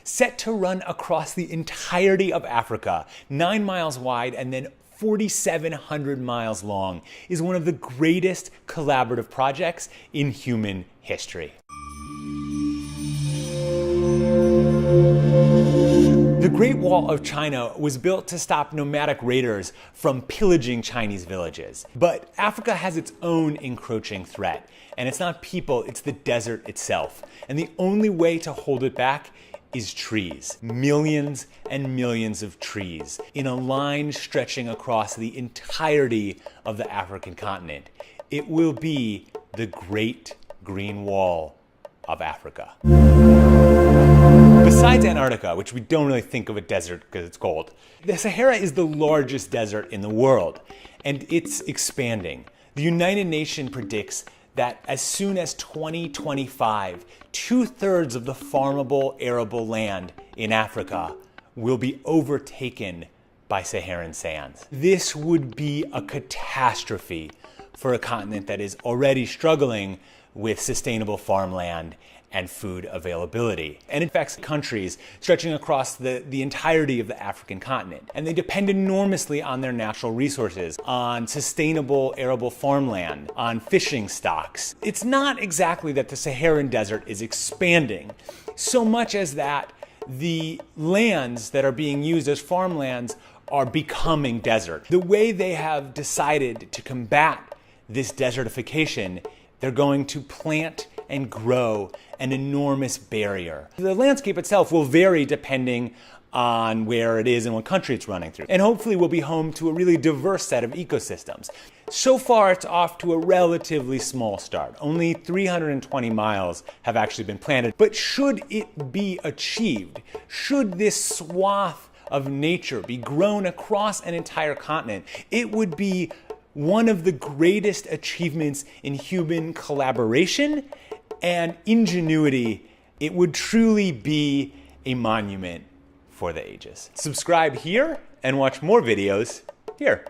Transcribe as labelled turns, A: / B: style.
A: set to run across the entirety of Africa, 9 miles wide and then 4,700 miles long, is one of the greatest collaborative projects in human history. The Great Wall of China was built to stop nomadic raiders from pillaging Chinese villages. But Africa has its own encroaching threat. And it's not people, it's the desert itself. And the only way to hold it back is trees. Millions and millions of trees in a line stretching across the entirety of the African continent. It will be the Great Green Wall of Africa. Besides Antarctica, which we don't really think of a desert because it's cold, the Sahara is the largest desert in the world, and it's expanding. The United Nations predicts that as soon as 2025, 2/3 of the farmable arable land in Africa will be overtaken by Saharan sands. This would be a catastrophe for a continent that is already struggling with sustainable farmland and food availability. And it affects countries stretching across the entirety of the African continent. And they depend enormously on their natural resources, on sustainable arable farmland, on fishing stocks. It's not exactly that the Saharan desert is expanding, so much as that the lands that are being used as farmlands are becoming desert. The way they have decided to combat this desertification, they're going to plant and grow an enormous barrier. The landscape itself will vary depending on where it is and what country it's running through. And hopefully will be home to a really diverse set of ecosystems. So far, it's off to a relatively small start. Only 320 miles have actually been planted. But should it be achieved, should this swath of nature be grown across an entire continent, it would be one of the greatest achievements in human collaboration and ingenuity. It would truly be a monument for the ages. Subscribe here and watch more videos here.